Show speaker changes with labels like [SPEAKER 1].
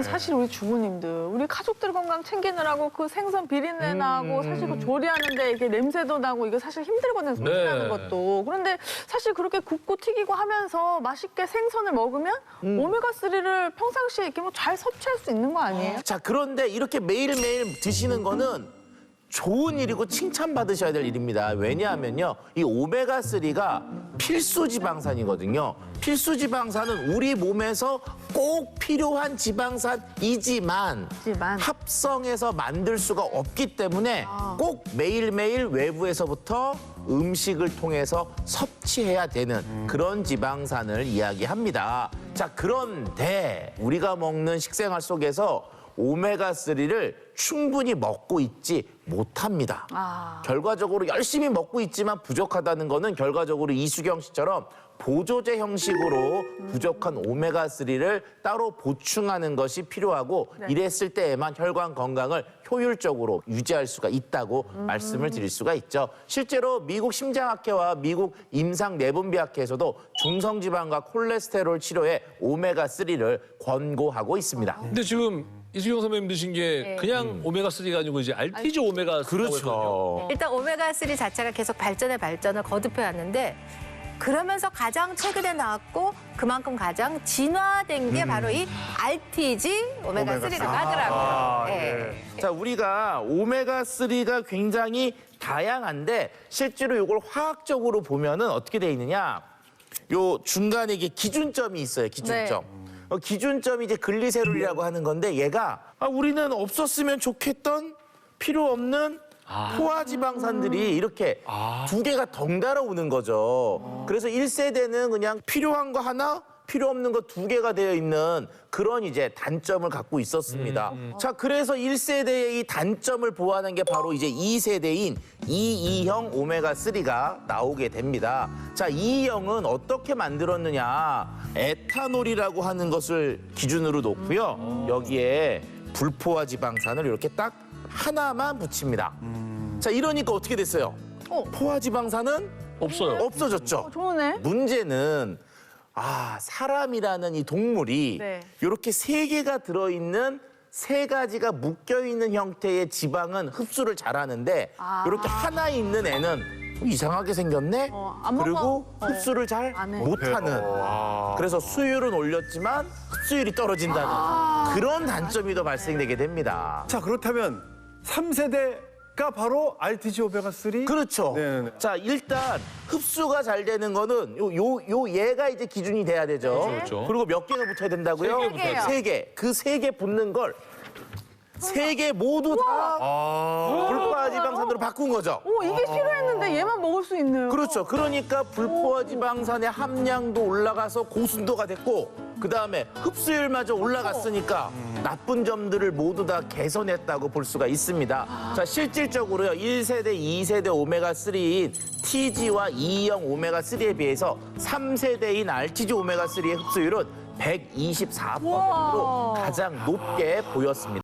[SPEAKER 1] 사실 우리 주부님들, 우리 가족들 건강 챙기느라고 그 생선 비린내 나고 사실 그 조리하는데 이게 냄새도 나고 이거 사실 힘들거든요, 조리하는 것도. 그런데 사실 그렇게 굽고 튀기고 하면서 맛있게 생선을 먹으면 오메가3를 평상시에 이렇게 뭐 잘 섭취할 수 있는 거 아니에요?
[SPEAKER 2] 자, 그런데 이렇게 매일매일 드시는 거는 좋은 일이고 칭찬받으셔야 될 일입니다. 왜냐하면요, 이 오메가3가 필수 지방산이거든요. 필수 지방산은 우리 몸에서 꼭 필요한 지방산이지만 합성해서 만들 수가 없기 때문에 꼭 매일매일 외부에서부터 음식을 통해서 섭취해야 되는 그런 지방산을 이야기합니다. 자, 그런데 우리가 먹는 식생활 속에서 오메가3를 충분히 먹고 있지 못합니다. 결과적으로 열심히 먹고 있지만 부족하다는 거는 결과적으로 이수경 씨처럼 보조제 형식으로 부족한 오메가3를 따로 보충하는 것이 필요하고 이랬을 때에만 혈관 건강을 효율적으로 유지할 수가 있다고 말씀을 드릴 수가 있죠. 실제로 미국 심장학회와 미국 임상내분비학회에서도 중성지방과 콜레스테롤 치료에 오메가3를 권고하고 있습니다.
[SPEAKER 3] 근데 지금 이수경 선배님 드신 게 그냥 오메가3가 아니고 이제 알티지 오메가3라고
[SPEAKER 2] 그렇죠.
[SPEAKER 4] 일단 오메가3 자체가 계속 발전을 거듭해 왔는데 그러면서 가장 최근에 나왔고 그만큼 가장 진화된 게 바로 이 RTG 오메가3라고 하더라고요. 네.
[SPEAKER 2] 자, 우리가 오메가3가 굉장히 다양한데 실제로 이걸 화학적으로 보면은 어떻게 돼 있느냐? 요 중간에 이게 기준점이 있어요. 기준점. 기준점이 이제 글리세롤이라고 하는 건데 얘가 우리는 없었으면 좋겠던 필요 없는 포화지방산들이 이렇게 두 개가 덩달아 오는 거죠. 그래서 1세대는 그냥 필요한 거 하나, 필요 없는 거 두 개가 되어 있는 그런 이제 단점을 갖고 있었습니다. 자, 그래서 1세대의 이 단점을 보완한 게 바로 이제 2세대인 22형 오메가3가 나오게 됩니다. 자, 22형은 어떻게 만들었느냐. 에탄올이라고 하는 것을 기준으로 놓고요. 여기에 불포화 지방산을 이렇게 딱 하나만 붙입니다. 자, 이러니까 어떻게 됐어요? 포화 지방산은
[SPEAKER 3] 없어요.
[SPEAKER 2] 없어졌죠.
[SPEAKER 1] 좋으네.
[SPEAKER 2] 문제는 사람이라는 이 동물이 이렇게 세 개가 들어있는 세 가지가 묶여있는 형태의 지방은 흡수를 잘하는데 이렇게 하나 있는 애는 이상하게 생겼네?
[SPEAKER 1] 안 먹어.
[SPEAKER 2] 그리고 흡수를 잘
[SPEAKER 1] 안 해.
[SPEAKER 2] 못하는. 그래서 수율은 올렸지만 흡수율이 떨어진다는 그런 단점이 더 발생되게 됩니다.
[SPEAKER 5] 자, 그렇다면 3세대가 바로 RTG 오메가3?
[SPEAKER 2] 그렇죠.
[SPEAKER 5] 네네네.
[SPEAKER 2] 자, 일단 흡수가 잘 되는 거는 요 얘가 이제 기준이 돼야 되죠.
[SPEAKER 3] 그렇죠.
[SPEAKER 2] 그리고 몇 개가 붙어야 된다고요?
[SPEAKER 3] 세 개 붙어야
[SPEAKER 2] 세 개. 그 세 개 붙는 걸 세 개 모두 다 불포화 지방산으로 바꾼 거죠.
[SPEAKER 1] 이게 싫어했는데 얘만 먹을 수 있네요.
[SPEAKER 2] 그렇죠. 그러니까 불포화 지방산의 함량도 올라가서 고순도가 됐고 그다음에 흡수율마저 올라갔으니까 나쁜 점들을 모두 다 개선했다고 볼 수가 있습니다. 자, 실질적으로요. 1세대, 2세대 오메가3인 TG와 2형 오메가3에 비해서 3세대인 RTG 오메가3의 흡수율은 124%로 가장 높게 보였습니다.